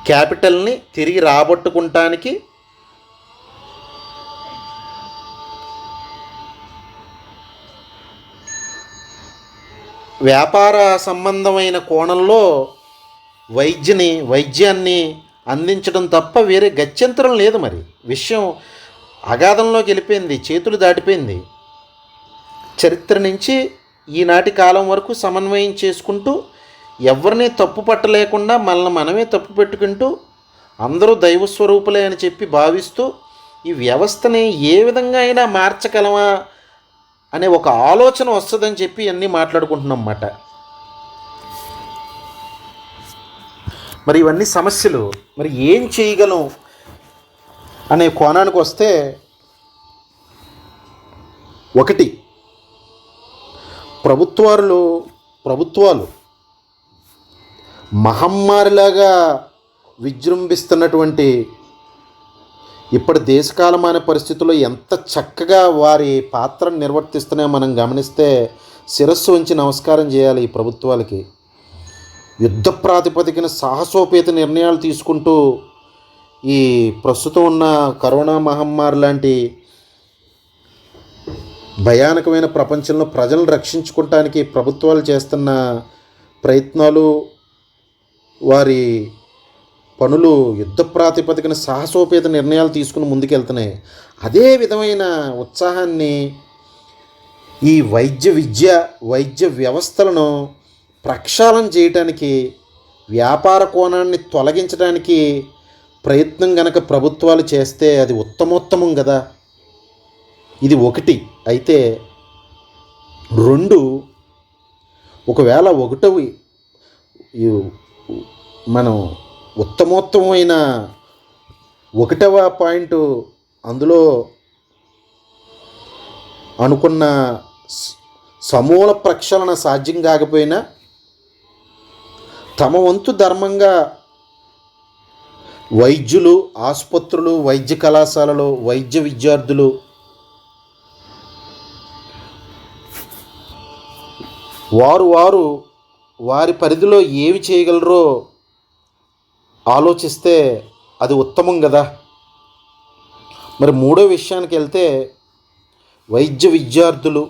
[SPEAKER 2] క్యాపిటల్ని తిరిగి రాబట్టుకుంటానికి వ్యాపార సంబంధమైన కోణంలో వైద్యాన్ని అందించడం తప్ప వేరే గత్యంతరం లేదు. మరి విషయం అగాధంలోకి వెళ్ళిపోయింది, చేతులు దాటిపోయింది. చరిత్ర నుంచి ఈనాటి కాలం వరకు సమన్వయం చేసుకుంటూ ఎవరిని తప్పు పట్టలేకుండా మనమే తప్పు పెట్టుకుంటూ అందరూ దైవస్వరూపులే అని చెప్పి భావిస్తూ ఈ వ్యవస్థని ఏ విధంగా అయినా మార్చగలమా అనే ఒక ఆలోచన వస్తుందని చెప్పి అన్నీ మాట్లాడుకుంటున్నాం అన్నమాట. మరి ఇవన్నీ సమస్యలు, మరి ఏం చేయగలం అనే కోణానికి వస్తే, ఒకటి, ప్రభుత్వాలు మహమ్మారిలాగా విజృంభిస్తున్నటువంటి ఇప్పటి దేశకాలమైన పరిస్థితుల్లో ఎంత చక్కగా వారి పాత్రను నిర్వర్తిస్తున్నాయో మనం గమనిస్తే శిరస్సు వంచి నమస్కారం చేయాలి ఈ ప్రభుత్వాలకి. యుద్ధ ప్రాతిపదికన సాహసోపేత నిర్ణయాలు తీసుకుంటూ ఈ ప్రస్తుతం ఉన్న కరోనా మహమ్మారి లాంటి భయానకమైన ప్రపంచంలో ప్రజలను రక్షించుకోవటానికి ప్రభుత్వాలు చేస్తున్న ప్రయత్నాలు, వారి పనులు యుద్ధ ప్రాతిపదికన సాహసోపేత నిర్ణయాలు తీసుకుని ముందుకెళ్తున్నాయి. అదే విధమైన ఉత్సాహాన్ని ఈ వైద్య వ్యవస్థలను ప్రక్షాళన చేయటానికి, వ్యాపార కోణాన్ని తొలగించడానికి ప్రయత్నం గనక ప్రభుత్వాలు చేస్తే అది ఉత్తమోత్తమం కదా. ఇది ఒకటి. అయితే రెండు, ఒకవేళ ఒకటవి మనం ఉత్తమోత్తమైన ఒకటవ పాయింట్ అందులో అనుకున్న సమూల ప్రక్షాళన సాధ్యం కాకపోయినా తమ వంతు ధర్మంగా వైద్యులు, ఆసుపత్రులు, వైద్య కళాశాలలు, వైద్య విద్యార్థులు వారి పరిధిలో ఏమి చేయగలరో ఆలోచిస్తే అది ఉత్తమం కదా. మరి మూడో విషయానికి వెళ్తే వైద్య విద్యార్థులు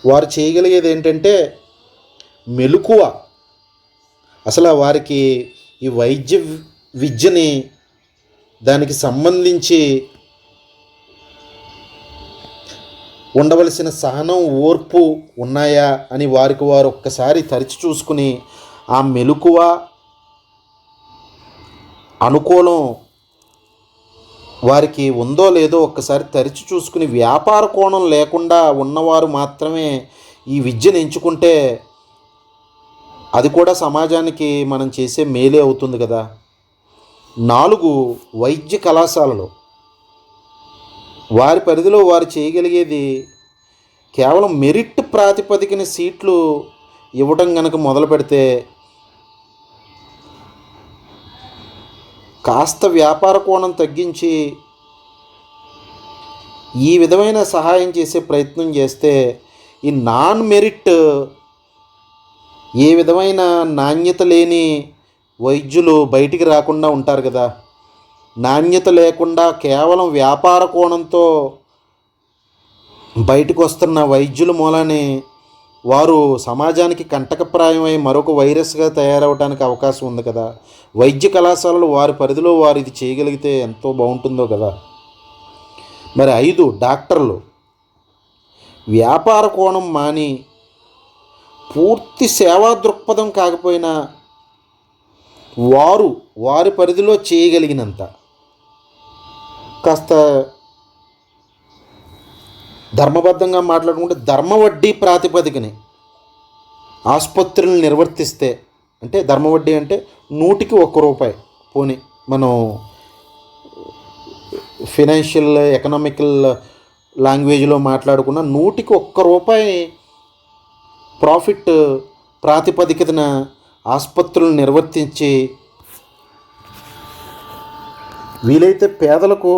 [SPEAKER 2] వారు చేయగలిగేది ఏంటంటే మెలకువ. అసలు వారికి ఈ వైద్య విద్యని దానికి సంబంధించి ఉండవలసిన సహనం, ఓర్పు ఉన్నాయా అని వారికి వారు ఒక్కసారి తరిచి చూసుకుని ఆ మెలకువ, అనుకూలం వారికి ఉందో లేదో ఒక్కసారి తరిచి చూసుకుని వ్యాపార కోణం లేకుండా ఉన్నవారు మాత్రమే ఈ విద్యను ఎంచుకుంటే అది కూడా సమాజానికి మనం చేసే మేలే అవుతుంది కదా. 4, వైద్య కళాశాలలు వారి పరిధిలో వారు చేయగలిగేది కేవలం మెరిట్ ప్రాతిపదికన సీట్లు ఇవ్వటం కనుక మొదలు పెడితే కాస్త వ్యాపార కోణం తగ్గించి ఈ విధమైన సహాయం చేసే ప్రయత్నం చేస్తే ఈ నాన్ మెరిట్ ఏ విధమైన నాణ్యత లేని వైద్యులు బయటికి రాకుండా ఉంటారు కదా. నాణ్యత లేకుండా కేవలం వ్యాపార కోణంతో బయటకు వస్తున్న వైద్యుల మూలానే వారు సమాజానికి కంటకప్రాయమై మరొక వైరస్గా తయారవడానికి అవకాశం ఉంది కదా. వైద్య కళాశాలలు వారి పరిధిలో వారు ఇది చేయగలిగితే ఎంతో బాగుంటుందో కదా. మరి 5, డాక్టర్లు వ్యాపార కోణం మాని పూర్తి సేవా దృక్పథం కాకపోయినా వారి పరిధిలో చేయగలిగినంత కాస్త ధర్మబద్ధంగా మాట్లాడుకుంటే ధర్మవడ్డీ ప్రాతిపదికని ఆసుపత్రులను నిర్వర్తిస్తే, అంటే ధర్మవడ్డీ అంటే 100కి 1 రూపాయి. పోనీ మనం ఫినాన్షియల్ ఎకనామికల్ లాంగ్వేజ్లో మాట్లాడుకున్న 100కి 1 రూపాయి ప్రాఫిట్ ప్రాతిపదికన ఆసుపత్రులను నిర్వర్తించి వీలైతే పేదలకు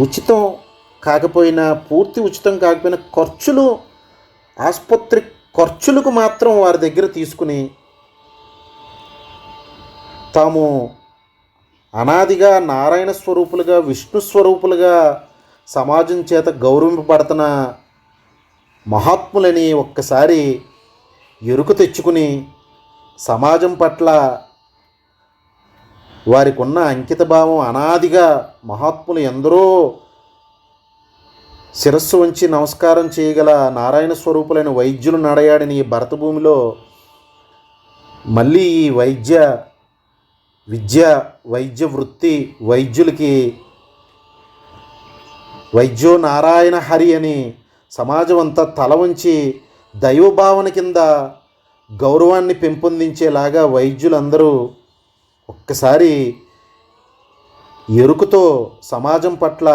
[SPEAKER 2] ఉచితం కాకపోయినా, పూర్తి ఉచితం కాకపోయినా ఆసుపత్రి ఖర్చులకు మాత్రం వారి దగ్గర తీసుకుని తాము అనాదిగా నారాయణ స్వరూపులుగా, విష్ణు స్వరూపులుగా సమాజం చేత గౌరవింపబడుతున్న మహాత్ములని ఒక్కసారి ఎరుక తెచ్చుకుని సమాజం పట్ల వారికి ఉన్న అంకితభావం, అనాదిగా మహాత్ములు ఎందరో శిరస్సు వంచి నమస్కారం చేయగల నారాయణ స్వరూపులైన వైద్యులు నడయాడిన ఈ భరత భూమిలో మళ్ళీ ఈ వైద్య వృత్తి వైద్యులకి వైద్యో నారాయణ హరి అని సమాజం అంతా తల వంచి దైవభావన కింద గౌరవాన్ని పెంపొందించేలాగా వైద్యులందరూ ఒక్కసారి ఎరుకుతో సమాజం పట్ల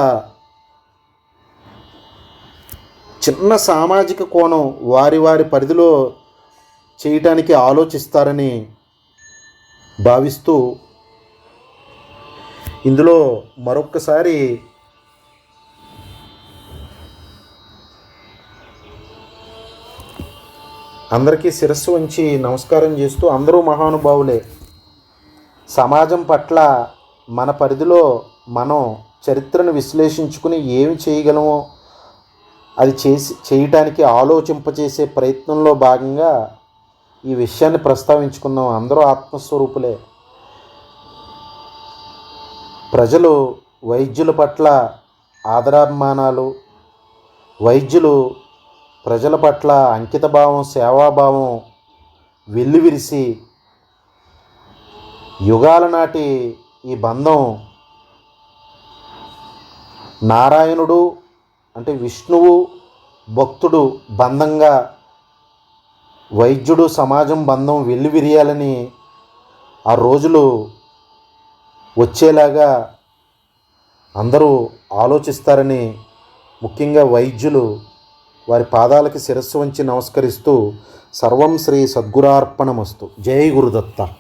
[SPEAKER 2] చిన్న సామాజిక కోణం వారి పరిధిలో చేయటానికి ఆలోచిస్తారని భావిస్తూ ఇందులో మరొక్కసారి అందరికీ శిరస్సు వంచి నమస్కారం చేస్తూ, అందరూ మహానుభావులే. సమాజం పట్ల మన పరిధిలో మనం చరిత్రను విశ్లేషించుకుని ఏమి చేయగలమో అది చేయటానికి ఆలోచింపచేసే ప్రయత్నంలో భాగంగా ఈ విషయాన్ని ప్రస్తావించుకుందాం. అందరూ ఆత్మస్వరూపులే. ప్రజలు వైద్యుల పట్ల ఆదరాభిమానాలు, వైద్యులు ప్రజల పట్ల అంకితభావం, సేవాభావం వెల్లివిరిసి యుగాల నాటి ఈ బంధం నారాయణుడు అంటే విష్ణువు భక్తుడు బంధంగా, వైద్యుడు సమాజం బంధం వెల్లివిరియాలని ఆ రోజులు వచ్చేలాగా అందరూ ఆలోచిస్తారని, ముఖ్యంగా వైద్యులు వారి పాదాలకి శిరస్సు వంచి నమస్కరిస్తూ సర్వం శ్రీ సద్గురార్పణమస్తు. జై గురుదత్త.